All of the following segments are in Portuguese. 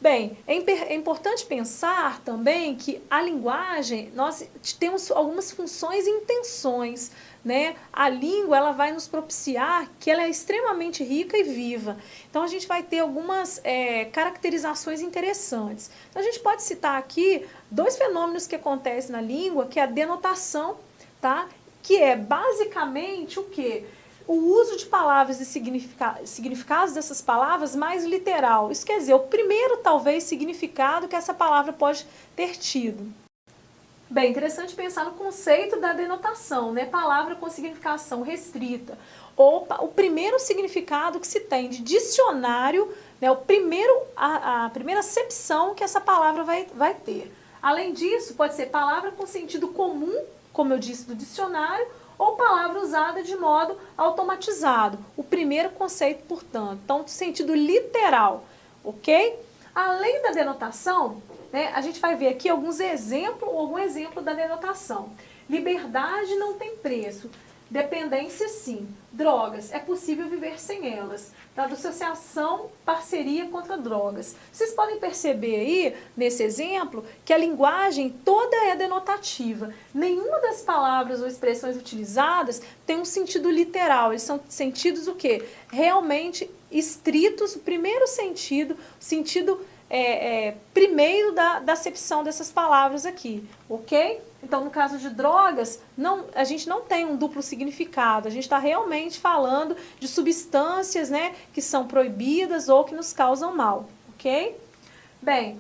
Bem, é importante pensar também que a linguagem, nós temos algumas funções e intenções, né? A língua, ela vai nos propiciar que ela é extremamente rica e viva. Então, a gente vai ter algumas caracterizações interessantes. Então, a gente pode citar aqui dois fenômenos que acontecem na língua, que é a denotação, tá? Que é basicamente o quê? O uso de palavras e significados dessas palavras mais literal. Isso quer dizer, o primeiro, talvez, significado que essa palavra pode ter tido. Bem, interessante pensar no conceito da denotação, né? Palavra com significação restrita. Ou o primeiro significado que se tem de dicionário, né? A primeira acepção que essa palavra vai ter. Além disso, pode ser palavra com sentido comum, como eu disse, do dicionário, ou palavra usada de modo automatizado. O primeiro conceito, portanto. Então, sentido literal, ok? Além da denotação, né, a gente vai ver aqui algum exemplo da denotação. Liberdade não tem preço. Dependência, sim. Drogas, é possível viver sem elas. Da associação, parceria contra drogas. Vocês podem perceber aí, nesse exemplo, que a linguagem toda é denotativa. Nenhuma das palavras ou expressões utilizadas tem um sentido literal. Eles são sentidos o quê? Realmente estritos. O primeiro sentido, primeiro da acepção dessas palavras aqui, ok? Então, no caso de drogas, a gente não tem um duplo significado, a gente está realmente falando de substâncias, né, que são proibidas ou que nos causam mal, ok? Bem,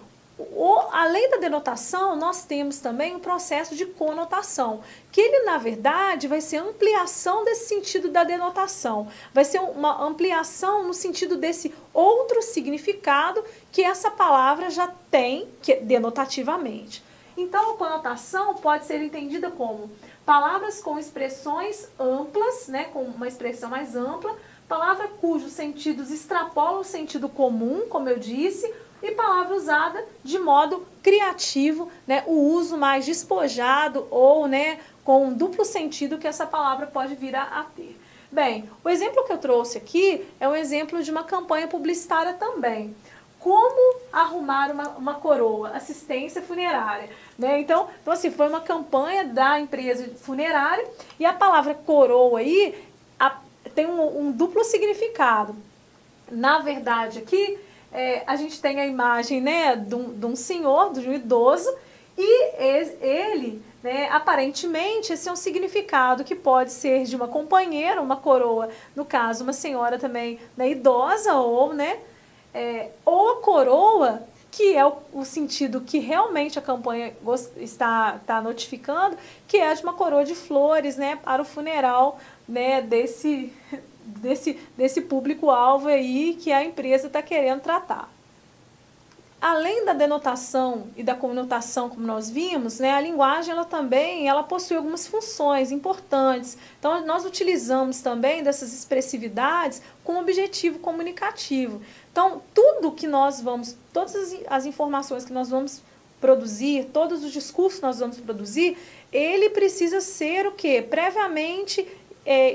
além da denotação, nós temos também um processo de conotação, que ele, na verdade, vai ser ampliação desse sentido da denotação. Vai ser uma ampliação no sentido desse outro significado que essa palavra já tem denotativamente. Então, a conotação pode ser entendida como palavras com expressões amplas, né, com uma expressão mais ampla, palavra cujos sentidos extrapolam o sentido comum, como eu disse, e palavra usada de modo criativo, né, o uso mais despojado ou, né, com um duplo sentido que essa palavra pode vir a ter. Bem, o exemplo que eu trouxe aqui é um exemplo de uma campanha publicitária também. Como arrumar uma coroa, assistência funerária, né? Então assim, foi uma campanha da empresa funerária e a palavra coroa aí tem um duplo significado. Na verdade, aqui a gente tem a imagem, né, de um senhor, de um idoso, e ele, né, aparentemente, esse é um significado que pode ser de uma companheira, uma coroa, no caso, uma senhora também, né, idosa, ou, né, ou a coroa, que é o sentido que realmente a campanha está notificando, que é de uma coroa de flores, né, para o funeral, né, desse público-alvo aí que a empresa está querendo tratar. Além da denotação e da conotação, como nós vimos, né, a linguagem ela possui algumas funções importantes. Então, nós utilizamos também dessas expressividades com objetivo comunicativo. Então, todas as informações que nós vamos produzir, todos os discursos que nós vamos produzir, ele precisa ser o quê? Previamente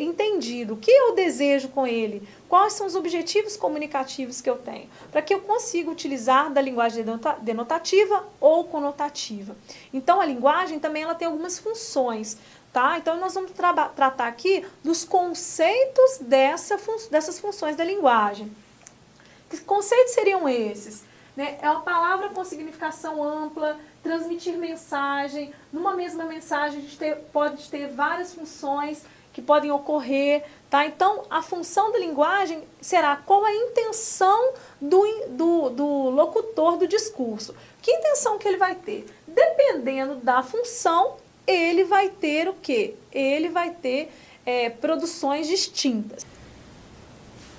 entendido. O que eu desejo com ele? Quais são os objetivos comunicativos que eu tenho? Para que eu consiga utilizar da linguagem denotativa ou conotativa. Então, a linguagem também ela tem algumas funções. Tá? Então, nós vamos tratar aqui dos conceitos dessas funções da linguagem. Que conceitos seriam esses? Né? É uma palavra com significação ampla, transmitir mensagem. Numa mesma mensagem, a gente pode ter várias funções que podem ocorrer, tá? Então, a função da linguagem será qual a intenção do locutor do discurso. Que intenção que ele vai ter? Dependendo da função, ele vai ter o quê? Ele vai ter produções distintas.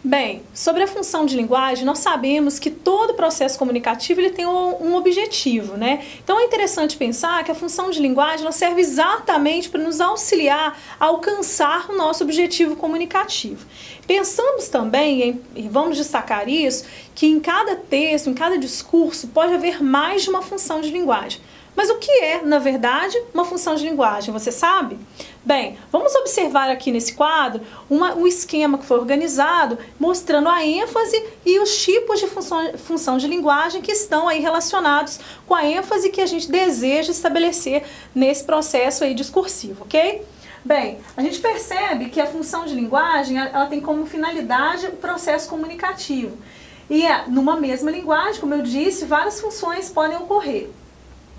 Bem, sobre a função de linguagem, nós sabemos que todo processo comunicativo ele tem um objetivo, né? Então é interessante pensar que a função de linguagem ela serve exatamente para nos auxiliar a alcançar o nosso objetivo comunicativo. Pensamos também, e vamos destacar isso, que em cada texto, em cada discurso, pode haver mais de uma função de linguagem. Mas o que é, na verdade, uma função de linguagem, você sabe? Bem, vamos observar aqui nesse quadro um esquema que foi organizado mostrando a ênfase e os tipos de função de linguagem que estão aí relacionados com a ênfase que a gente deseja estabelecer nesse processo aí discursivo, ok? Bem, a gente percebe que a função de linguagem ela tem como finalidade o processo comunicativo. E numa mesma linguagem, como eu disse, várias funções podem ocorrer.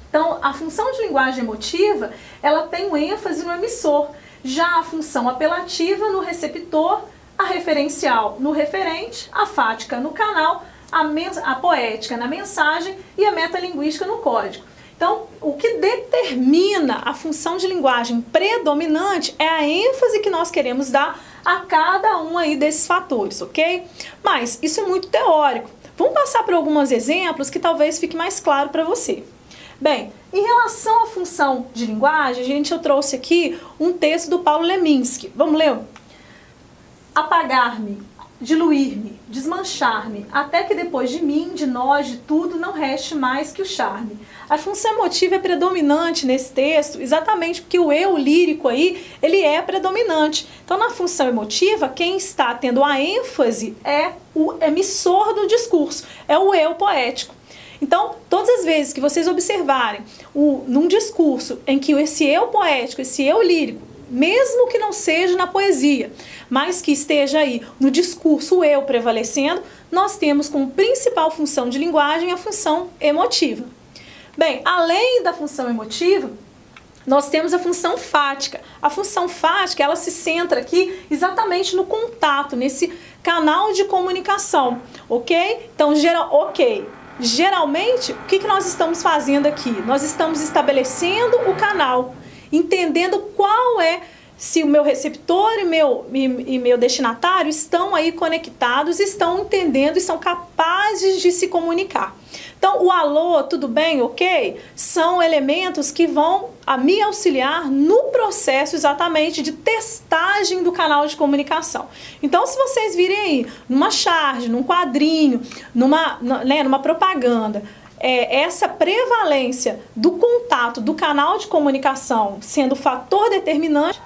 Então, a função de linguagem emotiva, ela tem um ênfase no emissor. Já a função apelativa no receptor, a referencial no referente, a fática no canal, a poética na mensagem e a metalinguística no código. Então, o que determina a função de linguagem predominante é a ênfase que nós queremos dar a cada um aí desses fatores, ok? Mas isso é muito teórico. Vamos passar por alguns exemplos que talvez fique mais claro para você. Bem, em relação à função de linguagem, eu trouxe aqui um texto do Paulo Leminski. Vamos ler? Apagar-me, diluir-me, desmanchar-me, até que depois de mim, de nós, de tudo, não reste mais que o charme. A função emotiva é predominante nesse texto, exatamente porque o eu lírico aí, ele é predominante. Então, na função emotiva, quem está tendo a ênfase é o emissor do discurso, é o eu poético. Então, todas as vezes que vocês observarem num discurso em que esse eu poético, esse eu lírico, mesmo que não seja na poesia, mas que esteja aí no discurso o eu prevalecendo, nós temos como principal função de linguagem a função emotiva. Bem, além da função emotiva, nós temos a função fática. A função fática, ela se centra aqui exatamente no contato, nesse canal de comunicação, ok? Então, geralmente, o que nós estamos fazendo aqui? Nós estamos estabelecendo o canal, entendendo qual é, se o meu receptor e meu destinatário estão aí conectados, estão entendendo e são capazes de se comunicar. Então, o alô, tudo bem, ok? São elementos que vão me auxiliar no processo exatamente de testagem do canal de comunicação. Então, se vocês virem aí numa charge, num quadrinho, numa propaganda, essa prevalência do contato do canal de comunicação sendo o fator determinante,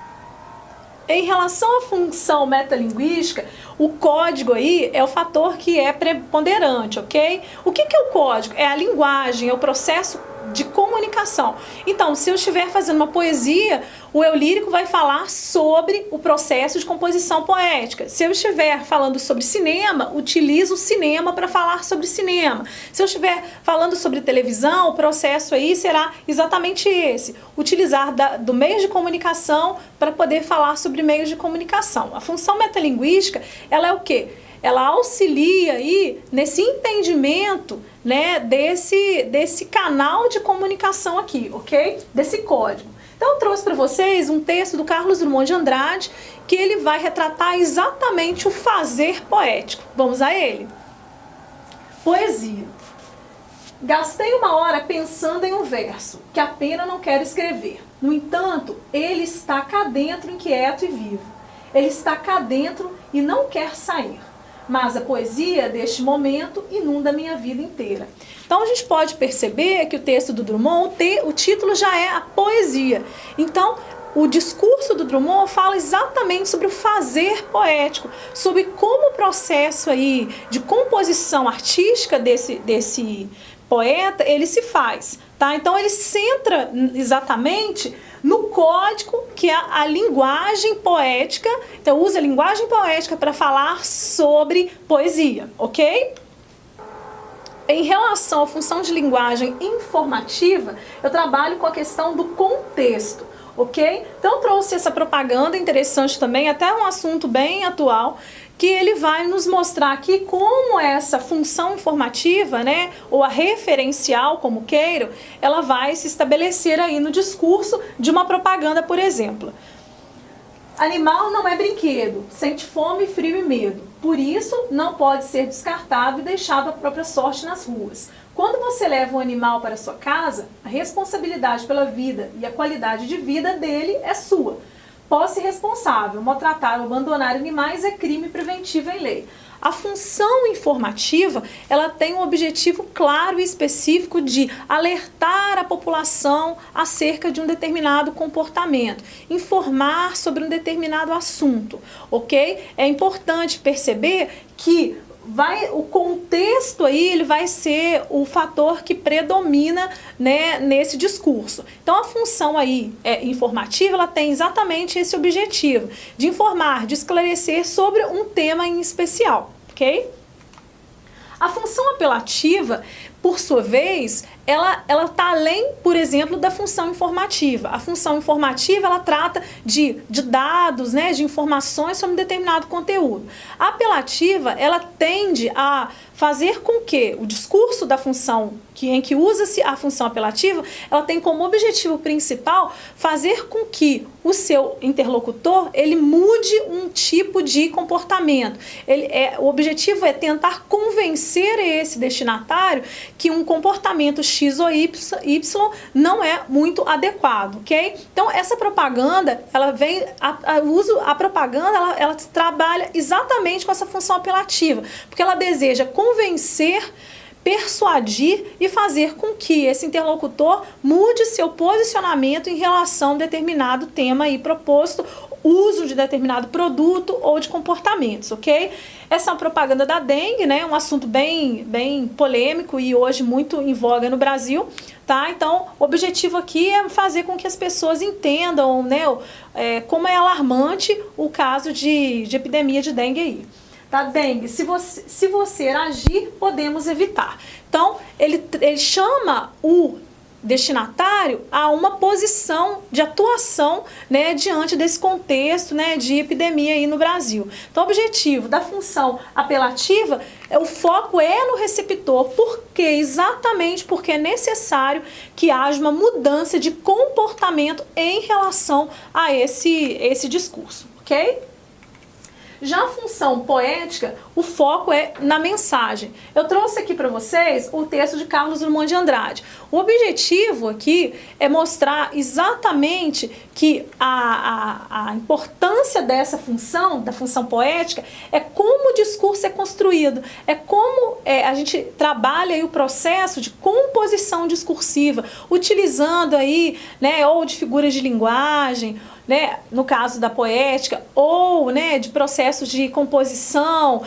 em relação à função metalinguística, o código aí é o fator que é preponderante, ok? O que é o código? É a linguagem, é o processo de comunicação. Então, se eu estiver fazendo uma poesia, o eu lírico vai falar sobre o processo de composição poética. Se eu estiver falando sobre cinema, utilizo o cinema para falar sobre cinema. Se eu estiver falando sobre televisão, o processo aí será exatamente esse. Utilizar do meio de comunicação para poder falar sobre meios de comunicação. A função metalinguística, ela é o quê? Ela auxilia aí nesse entendimento, né, desse canal de comunicação aqui, ok? Desse código. Então, eu trouxe para vocês um texto do Carlos Drummond de Andrade que ele vai retratar exatamente o fazer poético. Vamos a ele? Poesia. Gastei uma hora pensando em um verso que a pena não quero escrever. No entanto, ele está cá dentro, inquieto e vivo. Ele está cá dentro e não quer sair. Mas a poesia deste momento inunda a minha vida inteira. Então a gente pode perceber que o texto do Drummond, o título já é a poesia. Então o discurso do Drummond fala exatamente sobre o fazer poético, sobre como o processo aí de composição artística desse poeta, ele se faz. Tá? Então ele centra exatamente no código, que é a linguagem poética. Então usa a linguagem poética para falar sobre poesia, ok? Em relação à função de linguagem informativa, eu trabalho com a questão do contexto, ok? Então eu trouxe essa propaganda interessante também, até um assunto bem atual, que ele vai nos mostrar aqui como essa função informativa, né, ou a referencial, como queiram, ela vai se estabelecer aí no discurso de uma propaganda, por exemplo. Animal não é brinquedo, sente fome, frio e medo. Por isso, não pode ser descartado e deixado à própria sorte nas ruas. Quando você leva um animal para sua casa, a responsabilidade pela vida e a qualidade de vida dele é sua. Posse responsável, maltratar ou abandonar animais é crime preventivo em lei. A função informativa, ela tem um objetivo claro e específico de alertar a população acerca de um determinado comportamento, informar sobre um determinado assunto, ok? É importante perceber que o contexto aí ele vai ser o fator que predomina, né, nesse discurso. Então a função aí informativa, ela tem exatamente esse objetivo, de informar, de esclarecer sobre um tema em especial, ok? A função apelativa, por sua vez, ela está além, por exemplo, da função informativa. A função informativa, ela trata de dados, né, de informações sobre um determinado conteúdo. A apelativa, ela tende a fazer com que o discurso da função em que usa-se a função apelativa, ela tem como objetivo principal fazer com que o seu interlocutor, ele mude um tipo de comportamento. O objetivo é tentar convencer esse destinatário que um comportamento X ou Y não é muito adequado, ok? Então, essa propaganda, ela vem, a propaganda, ela trabalha exatamente com essa função apelativa, porque ela deseja convencer, persuadir e fazer com que esse interlocutor mude seu posicionamento em relação a um determinado tema aí proposto, uso de determinado produto ou de comportamentos, ok? Essa é uma propaganda da dengue, né? Um assunto bem polêmico e hoje muito em voga no Brasil, tá? Então, o objetivo aqui é fazer com que as pessoas entendam, né, como é alarmante o caso de epidemia de dengue aí. Tá? Dengue, se você agir, podemos evitar. Então, ele chama o destinatário a uma posição de atuação, né, diante desse contexto, né, de epidemia aí no Brasil. Então, o objetivo da função apelativa, o foco é no receptor, exatamente porque é necessário que haja uma mudança de comportamento em relação a esse discurso, ok? Já a função poética, o foco é na mensagem. Eu trouxe aqui para vocês o texto de Carlos Drummond de Andrade. O objetivo aqui é mostrar exatamente que a importância dessa função, da função poética, é como o discurso é construído, é como a gente trabalha aí o processo de composição discursiva, utilizando aí, né, ou de figuras de linguagem, né, no caso da poética, ou, né, de processos de composição,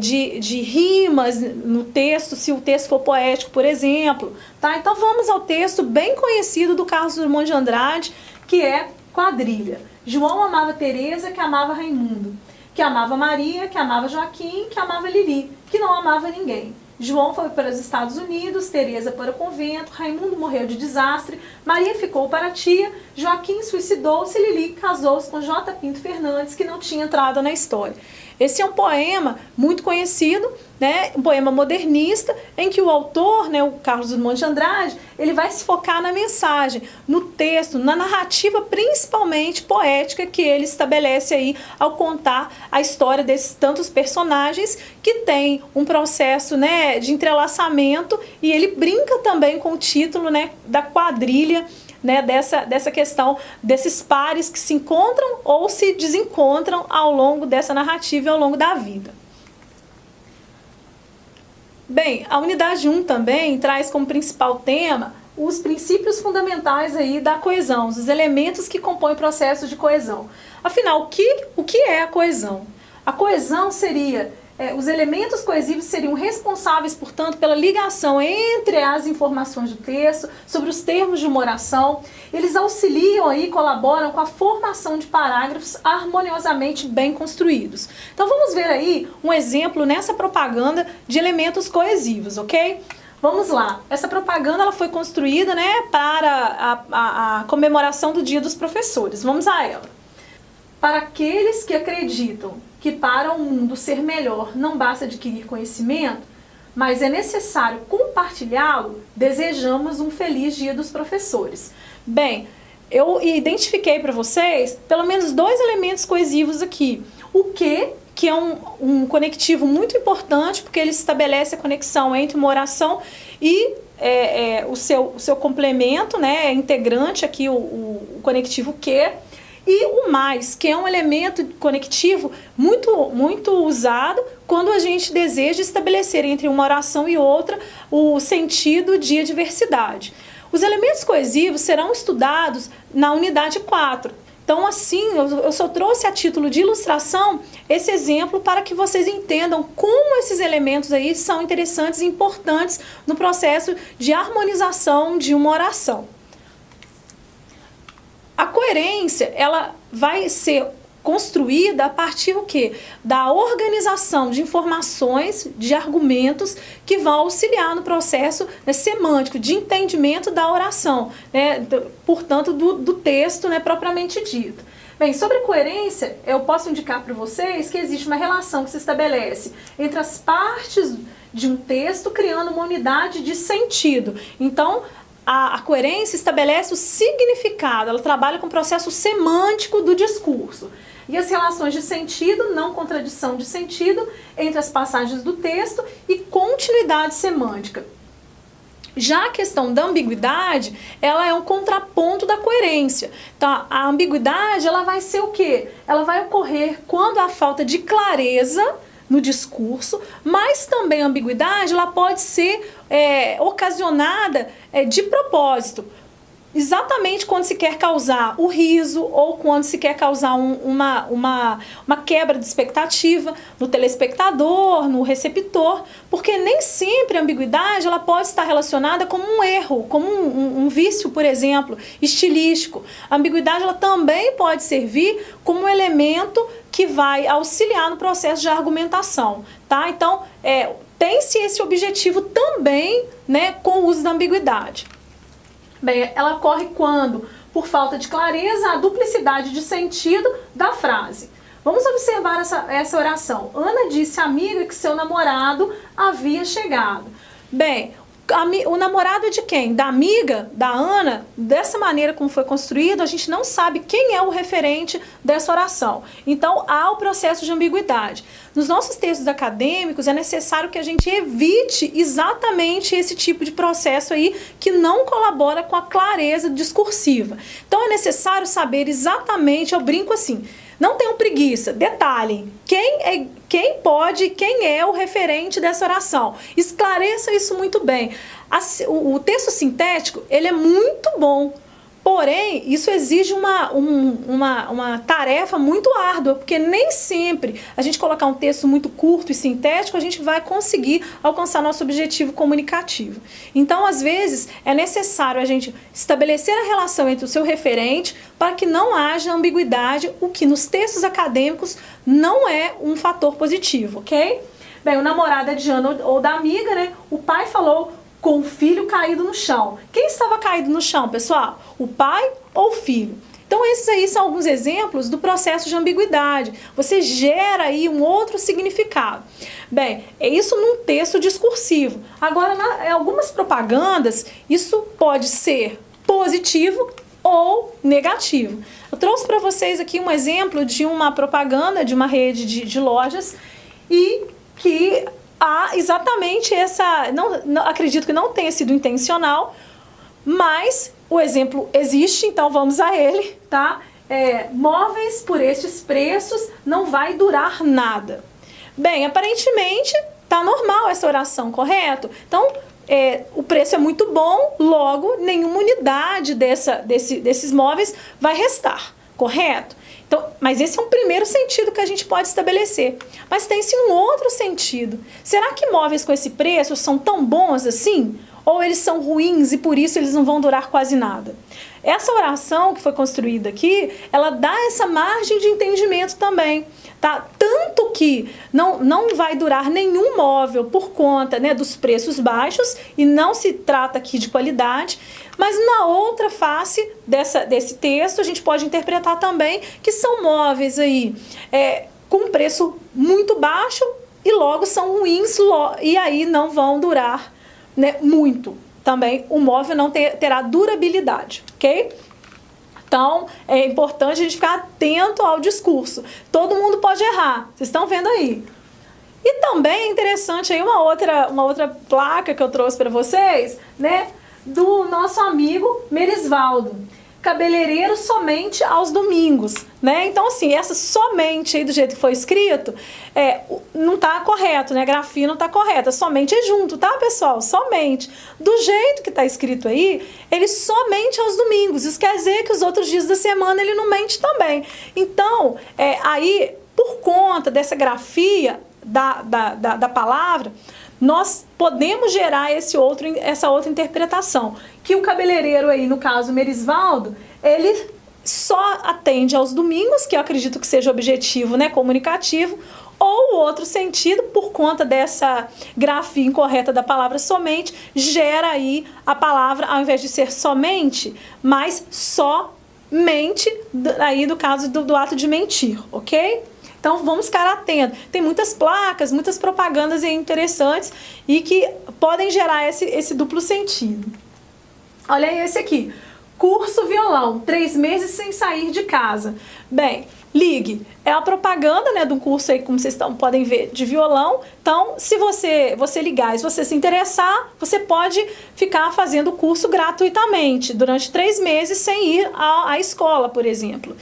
de rimas no texto, se o texto for poético, por exemplo. Tá? Então vamos ao texto bem conhecido do Carlos Drummond de Andrade, que é Quadrilha. João amava Teresa, que amava Raimundo, que amava Maria, que amava Joaquim, que amava Lili, que não amava ninguém. João foi para os Estados Unidos, Teresa para o convento, Raimundo morreu de desastre, Maria ficou para a tia, Joaquim suicidou-se e Lili casou-se com J. Pinto Fernandes, que não tinha entrado na história. Esse é um poema muito conhecido, né, um poema modernista, em que o autor, né, o Carlos Drummond de Andrade, ele vai se focar na mensagem, no texto, na narrativa principalmente poética que ele estabelece aí ao contar a história desses tantos personagens que tem um processo, né, de entrelaçamento, e ele brinca também com o título, né, da quadrilha, né, dessa questão desses pares que se encontram ou se desencontram ao longo dessa narrativa e ao longo da vida. Bem, a unidade 1 também traz como principal tema os princípios fundamentais aí da coesão, os elementos que compõem o processo de coesão. Afinal, o que é a coesão? A coesão seria... os elementos coesivos seriam responsáveis, portanto, pela ligação entre as informações do texto, sobre os termos de uma oração. Eles auxiliam e colaboram com a formação de parágrafos harmoniosamente bem construídos. Então vamos ver aí um exemplo nessa propaganda de elementos coesivos, ok? Vamos lá. Essa propaganda ela foi construída, né, para a comemoração do Dia dos Professores. Vamos a ela. Para aqueles que acreditam que para o mundo ser melhor não basta adquirir conhecimento, mas é necessário compartilhá-lo, desejamos um feliz Dia dos Professores. Bem, eu identifiquei para vocês pelo menos 2 elementos coesivos aqui. O que é um conectivo muito importante, porque ele estabelece a conexão entre uma oração e o seu complemento, né, integrante aqui, o conectivo que. E o mais, que é um elemento conectivo muito usado quando a gente deseja estabelecer entre uma oração e outra o sentido de adversidade. Os elementos coesivos serão estudados na unidade 4. Então, assim, eu só trouxe a título de ilustração esse exemplo para que vocês entendam como esses elementos aí são interessantes e importantes no processo de harmonização de uma oração. A coerência, ela vai ser construída a partir do quê? Da organização de informações, de argumentos que vão auxiliar no processo, né, semântico, de entendimento da oração, né, portanto, do texto, né, propriamente dito. Bem, sobre coerência, eu posso indicar para vocês que existe uma relação que se estabelece entre as partes de um texto, criando uma unidade de sentido. Então, a coerência estabelece o significado, ela trabalha com o processo semântico do discurso. E as relações de sentido, não contradição de sentido, entre as passagens do texto e continuidade semântica. Já a questão da ambiguidade, ela é um contraponto da coerência. Então, a ambiguidade, ela vai ser o quê? Ela vai ocorrer quando há falta de clareza no discurso, mas também a ambiguidade, ela pode ser ocasionada de propósito. Exatamente quando se quer causar o riso ou quando se quer causar uma quebra de expectativa no telespectador, no receptor, porque nem sempre a ambiguidade ela pode estar relacionada como um erro, como um vício, por exemplo, estilístico. A ambiguidade ela também pode servir como um elemento que vai auxiliar no processo de argumentação, tá? Então, tem-se esse objetivo também, né, com o uso da ambiguidade. Bem, ela ocorre quando, por falta de clareza, a duplicidade de sentido da frase. Vamos observar essa oração. Ana disse à amiga que seu namorado havia chegado. Bem, o namorado é de quem? Da amiga, da Ana? Dessa maneira como foi construído, a gente não sabe quem é o referente dessa oração. Então, há o processo de ambiguidade. Nos nossos textos acadêmicos, é necessário que a gente evite exatamente esse tipo de processo aí que não colabora com a clareza discursiva. Então, é necessário saber exatamente, eu brinco assim, não tenham preguiça, detalhem, quem é o referente dessa oração. Esclareça isso muito bem. O texto sintético, ele é muito bom, porém, isso exige uma tarefa muito árdua, porque nem sempre a gente colocar um texto muito curto e sintético, a gente vai conseguir alcançar nosso objetivo comunicativo. Então, às vezes, é necessário a gente estabelecer a relação entre o seu referente para que não haja ambiguidade, o que nos textos acadêmicos não é um fator positivo, ok? Bem, o namorado é de Ana ou da amiga, né? O pai falou com o filho caído no chão. Quem estava caído no chão, pessoal? O pai ou o filho? Então, esses aí são alguns exemplos do processo de ambiguidade. Você gera aí um outro significado. Bem, é isso num texto discursivo. Agora, em algumas propagandas, isso pode ser positivo ou negativo. Eu trouxe para vocês aqui um exemplo de uma propaganda de uma rede de lojas e que há exatamente essa, acredito que não tenha sido intencional, mas o exemplo existe, então vamos a ele, tá? Móveis por estes preços não vai durar nada. Bem, aparentemente tá normal essa oração, correto? Então, o preço é muito bom, logo nenhuma unidade desses móveis vai restar, correto? Então, mas esse é um primeiro sentido que a gente pode estabelecer. Mas tem-se um outro sentido. Será que móveis com esse preço são tão bons assim? Ou eles são ruins e por isso eles não vão durar quase nada? Essa oração que foi construída aqui, ela dá essa margem de entendimento também. Tá? Tanto que não vai durar nenhum móvel por conta, né, dos preços baixos, e não se trata aqui de qualidade, mas na outra face desse texto a gente pode interpretar também que são móveis aí, com preço muito baixo e logo são ruins e aí não vão durar, né, muito. Também o móvel não terá durabilidade, ok? Então, é importante a gente ficar atento ao discurso. Todo mundo pode errar, vocês estão vendo aí. E também é interessante aí uma outra placa que eu trouxe para vocês, né, do nosso amigo Merisvaldo. cabeleireiro somente aos domingos, né? Então, assim, essa somente aí do jeito que foi escrito, não tá correto, né? A grafia não tá correta. Somente é junto, tá, pessoal? Somente. Do jeito que tá escrito aí, ele somente aos domingos. Isso quer dizer que os outros dias da semana ele não mente também. Então, aí, por conta dessa grafia da palavra, nós podemos gerar essa outra interpretação, que o cabeleireiro aí, no caso Merisvaldo, ele só atende aos domingos, que eu acredito que seja objetivo, né, comunicativo, ou o outro sentido, por conta dessa grafia incorreta da palavra somente, gera aí a palavra, ao invés de ser somente, mas somente, aí do caso do ato de mentir, ok? Então vamos ficar atentos. Tem muitas placas, muitas propagandas interessantes e que podem gerar esse duplo sentido. Olha aí esse aqui. Curso violão, 3 meses sem sair de casa. Bem, ligue. É a propaganda, né, de um curso aí, como vocês podem ver, de violão. Então, se você ligar, se você se interessar, você pode ficar fazendo o curso gratuitamente durante 3 meses sem ir à escola, por exemplo.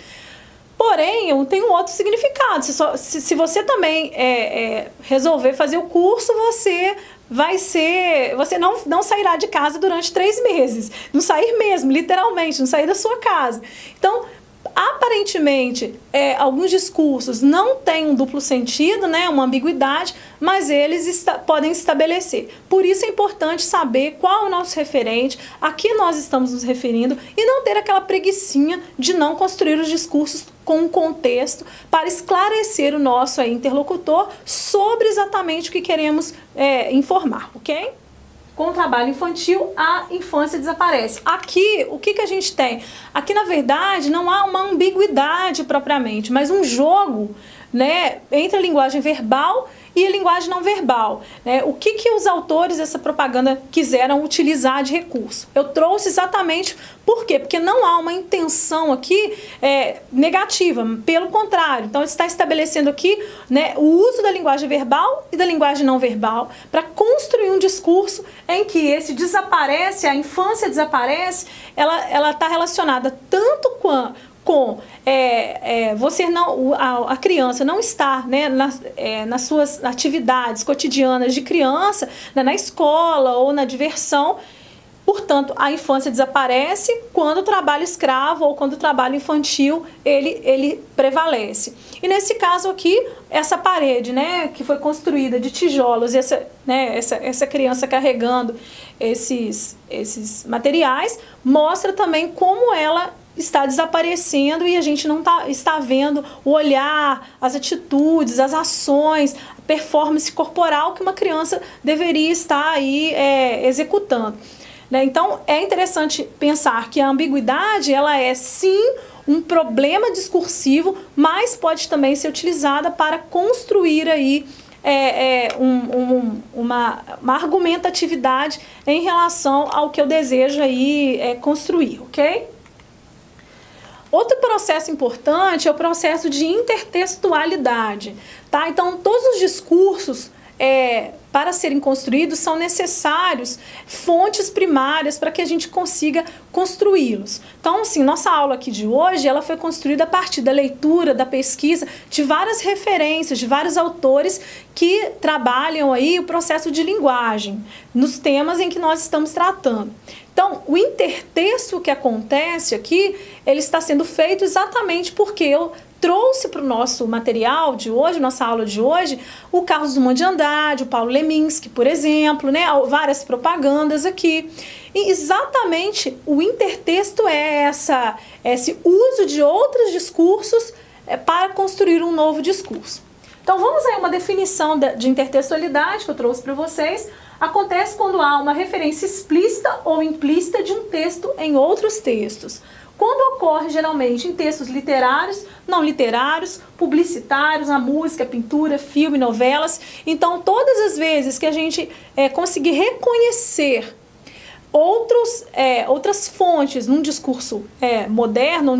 Porém, tem um outro significado. Se você também resolver fazer o curso, você não sairá de casa durante 3 meses. Não sair mesmo, literalmente, não sair da sua casa. Então, aparentemente, alguns discursos não têm um duplo sentido, né, uma ambiguidade, mas eles podem estabelecer. Por isso é importante saber qual é o nosso referente, a que nós estamos nos referindo, e não ter aquela preguicinha de não construir os discursos com um contexto para esclarecer o nosso interlocutor sobre exatamente o que queremos informar, ok? Com o trabalho infantil, a infância desaparece. Aqui, o que a gente tem? Aqui, na verdade, não há uma ambiguidade propriamente, mas um jogo, né, entre a linguagem verbal e a linguagem não verbal, né? O que os autores dessa propaganda quiseram utilizar de recurso? Eu trouxe exatamente por quê? Porque não há uma intenção aqui negativa, pelo contrário. Então, está estabelecendo aqui, né, o uso da linguagem verbal e da linguagem não verbal para construir um discurso em que esse desaparece, a infância desaparece, ela está relacionada tanto com a criança não estar, né, nas suas atividades cotidianas de criança, né, na escola ou na diversão. Portanto, a infância desaparece quando o trabalho escravo ou quando o trabalho infantil ele prevalece. E nesse caso aqui, essa parede, né, que foi construída de tijolos, essa criança carregando esses materiais, mostra também como ela está desaparecendo e a gente não está vendo o olhar, as atitudes, as ações, a performance corporal que uma criança deveria estar aí executando. Né? Então, é interessante pensar que a ambiguidade, ela é sim um problema discursivo, mas pode também ser utilizada para construir aí uma argumentatividade em relação ao que eu desejo aí construir, ok? Outro processo importante é o processo de intertextualidade, tá? Então, todos os discursos para serem construídos são necessários fontes primárias para que a gente consiga construí-los. Então, assim, nossa aula aqui de hoje, ela foi construída a partir da leitura, da pesquisa, de várias referências, de vários autores que trabalham aí o processo de linguagem, nos temas em que nós estamos tratando. Então, o intertexto que acontece aqui, ele está sendo feito exatamente porque eu trouxe para o nosso material de hoje, nossa aula de hoje, o Carlos Drummond de Andrade, o Paulo Leminski, por exemplo, né, várias propagandas aqui. E exatamente o intertexto é esse uso de outros discursos para construir um novo discurso. Então vamos aí a uma definição de intertextualidade que eu trouxe para vocês. Acontece quando há uma referência explícita ou implícita de um texto em outros textos. Quando ocorre geralmente em textos literários, não literários, publicitários, na música, pintura, filme, novelas. Então, todas as vezes que a gente conseguir reconhecer outras fontes num discurso moderno,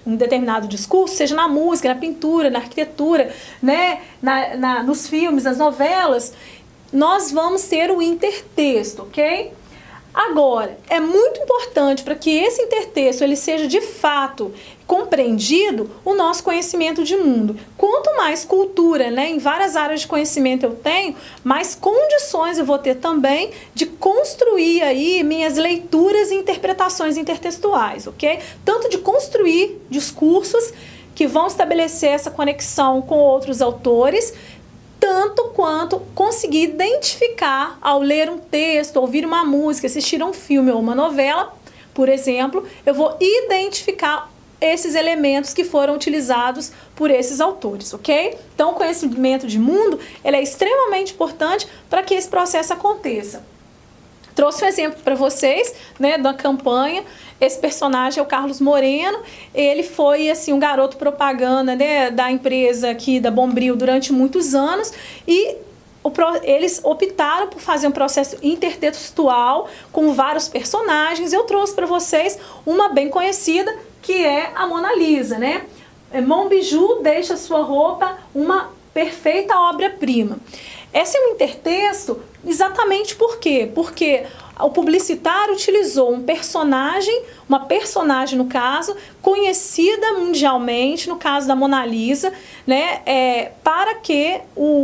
um determinado discurso, seja na música, na pintura, na arquitetura, né, nos filmes, nas novelas, nós vamos ter o intertexto, ok? Agora, é muito importante para que esse intertexto ele seja de fato compreendido o nosso conhecimento de mundo. Quanto mais cultura, né, em várias áreas de conhecimento eu tenho, mais condições eu vou ter também de construir aí minhas leituras e interpretações intertextuais, ok? Tanto de construir discursos que vão estabelecer essa conexão com outros autores, tanto quanto conseguir identificar, ao ler um texto, ouvir uma música, assistir a um filme ou uma novela, por exemplo, eu vou identificar esses elementos que foram utilizados por esses autores, ok? Então, o conhecimento de mundo ele é extremamente importante para que esse processo aconteça. Trouxe um exemplo para vocês, né, da campanha. Esse personagem é o Carlos Moreno. Ele foi assim um garoto propaganda, né, da empresa aqui da Bombril durante muitos anos e eles optaram por fazer um processo intertextual com vários personagens. Eu trouxe para vocês uma bem conhecida, que é a Mona Lisa, né? Monbiju deixa sua roupa uma perfeita obra-prima. Esse é um intertexto exatamente por quê? Porque o publicitário utilizou um personagem, uma personagem no caso, conhecida mundialmente, no caso da Mona Lisa, né, para que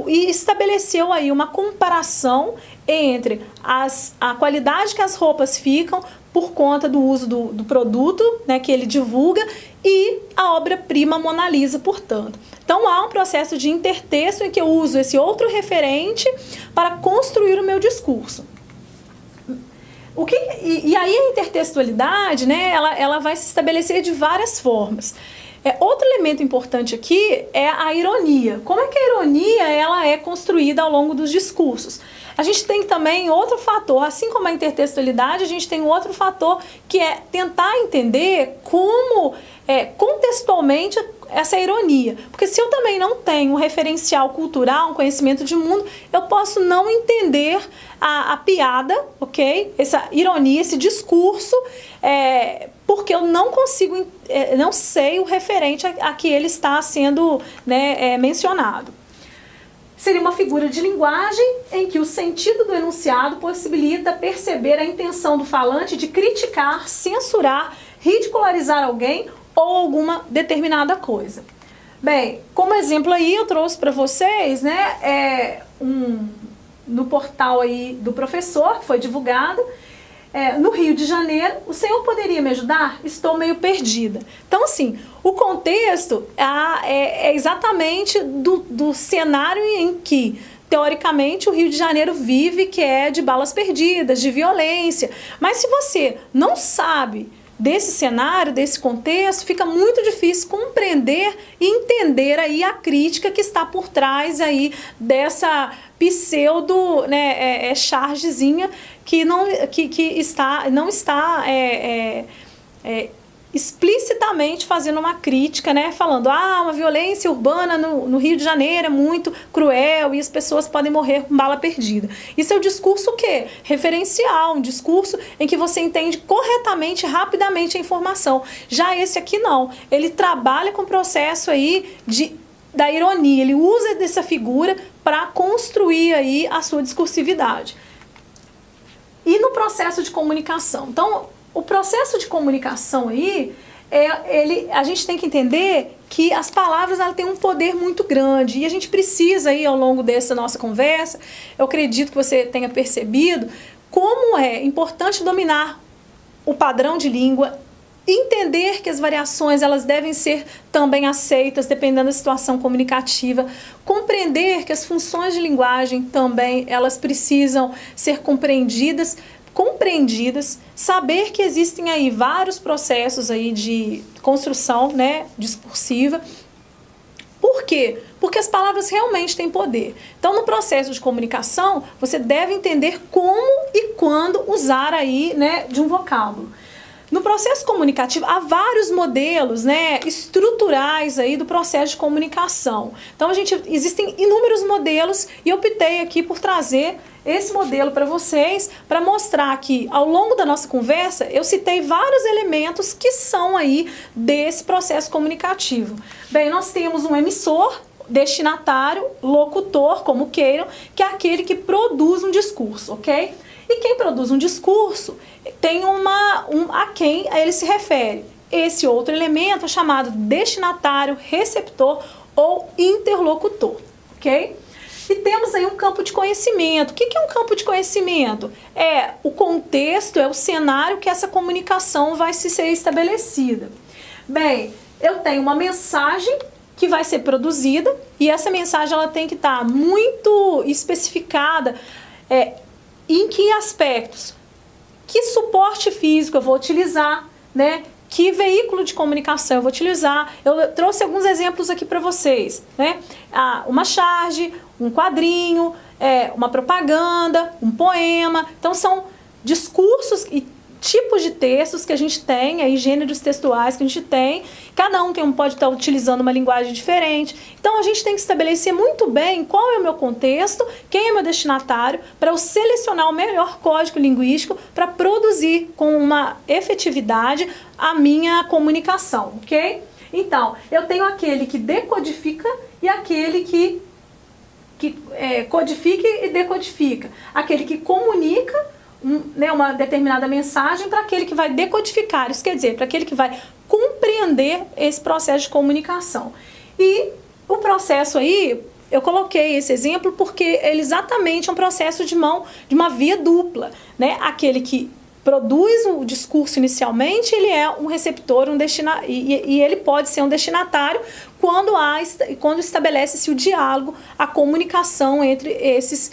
e estabeleceu aí uma comparação entre a qualidade que as roupas ficam por conta do uso do produto, né, que ele divulga, e a obra-prima Mona Lisa, portanto. Então, há um processo de intertexto em que eu uso esse outro referente para construir o meu discurso. E aí a intertextualidade, né, ela vai se estabelecer de várias formas. Outro elemento importante aqui é a ironia. Como é que a ironia ela é construída ao longo dos discursos? A gente tem também outro fator, assim como a intertextualidade, a gente tem outro fator que é tentar entender como contextualmente essa ironia. Porque se eu também não tenho um referencial cultural, um conhecimento de mundo, eu posso não entender a piada, ok? Essa ironia, esse discurso, porque eu não consigo, não sei o referente a que ele está sendo, né, mencionado. Seria uma figura de linguagem em que o sentido do enunciado possibilita perceber a intenção do falante de criticar, censurar, ridicularizar alguém ou alguma determinada coisa. Bem, como exemplo aí eu trouxe para vocês, né, no portal aí do professor, que foi divulgado, no Rio de Janeiro, o senhor poderia me ajudar? Estou meio perdida. Então, assim, o contexto é exatamente do cenário em que, teoricamente, o Rio de Janeiro vive, que é de balas perdidas, de violência. Mas se você não sabe desse cenário, desse contexto, fica muito difícil compreender e entender aí a crítica que está por trás aí dessa pseudo, né, chargezinha que não está explicitamente fazendo uma crítica, né, falando uma violência urbana no Rio de Janeiro é muito cruel e as pessoas podem morrer com bala perdida. Isso é o discurso o quê? Referencial, um discurso em que você entende corretamente, rapidamente a informação. Já esse aqui não, ele trabalha com o processo aí da ironia, ele usa dessa figura para construir aí a sua discursividade. E no processo de comunicação? Então, o processo de comunicação aí, a gente tem que entender que as palavras elas têm um poder muito grande e a gente precisa aí ao longo dessa nossa conversa, eu acredito que você tenha percebido como é importante dominar o padrão de língua, entender que as variações elas devem ser também aceitas dependendo da situação comunicativa, compreender que as funções de linguagem também elas precisam ser compreendidas, saber que existem aí vários processos aí de construção, né, discursiva. Por quê? Porque as palavras realmente têm poder. Então, no processo de comunicação, você deve entender como e quando usar aí, né, de um vocábulo. No processo comunicativo, há vários modelos, né, estruturais aí do processo de comunicação. Então, existem inúmeros modelos e eu optei aqui por trazer esse modelo para vocês, para mostrar que ao longo da nossa conversa, eu citei vários elementos que são aí desse processo comunicativo. Bem, nós temos um emissor, destinatário, locutor, como queiram, que é aquele que produz um discurso, ok? E quem produz um discurso tem a quem ele se refere. Esse outro elemento é chamado destinatário, receptor ou interlocutor, ok? E temos aí um campo de conhecimento. O que é um campo de conhecimento? É o contexto, é o cenário que essa comunicação vai ser estabelecida. Bem, eu tenho uma mensagem que vai ser produzida e essa mensagem ela tem que estar muito especificada em que aspectos, que suporte físico eu vou utilizar, né? Que veículo de comunicação eu vou utilizar. Eu trouxe alguns exemplos aqui para vocês, né? Uma charge, um quadrinho, uma propaganda, um poema. Então são discursos e tipos de textos que a gente tem, aí gêneros textuais que a gente tem, cada um pode estar utilizando uma linguagem diferente. Então a gente tem que estabelecer muito bem qual é o meu contexto, quem é meu destinatário, para eu selecionar o melhor código linguístico para produzir com uma efetividade a minha comunicação, ok? Então, eu tenho aquele que decodifica e aquele que codifica e decodifica. Aquele que comunica uma determinada mensagem para aquele que vai decodificar, isso quer dizer, para aquele que vai compreender esse processo de comunicação. E o processo aí, eu coloquei esse exemplo porque ele exatamente é um processo de uma via dupla, né? Aquele que produz o discurso inicialmente, ele é um receptor, e ele pode ser um destinatário quando estabelece-se o diálogo, a comunicação entre esses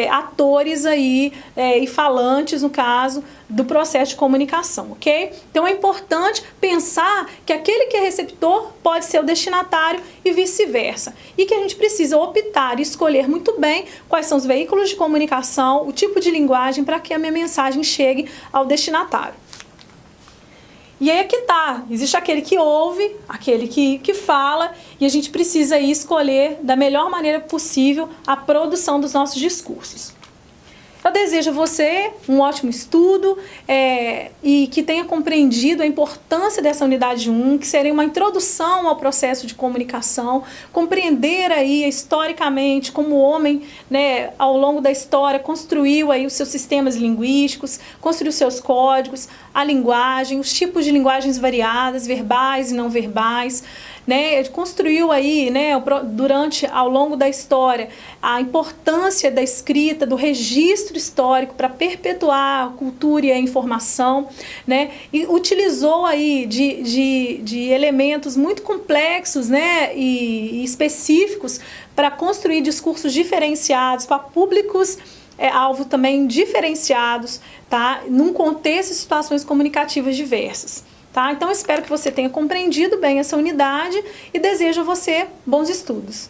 atores aí, e falantes, no caso, do processo de comunicação, ok? Então é importante pensar que aquele que é receptor pode ser o destinatário e vice-versa. E que a gente precisa optar e escolher muito bem quais são os veículos de comunicação, o tipo de linguagem para que a minha mensagem chegue ao destinatário. E aí é que tá, existe aquele que ouve, aquele que fala, e a gente precisa aí escolher da melhor maneira possível a produção dos nossos discursos. Eu desejo a você um ótimo estudo e que tenha compreendido a importância dessa unidade 1, que seria uma introdução ao processo de comunicação, compreender aí historicamente como o homem, né, ao longo da história construiu aí os seus sistemas linguísticos, construiu seus códigos, a linguagem, os tipos de linguagens variadas, verbais e não verbais, né, ele construiu aí, né, ao longo da história, a importância da escrita, do registro histórico para perpetuar a cultura e a informação, né, e utilizou aí de elementos muito complexos, né, e específicos para construir discursos diferenciados para públicos alvo também diferenciados, tá, num contexto e situações comunicativas diversas. Tá? Então, eu espero que você tenha compreendido bem essa unidade e desejo a você bons estudos.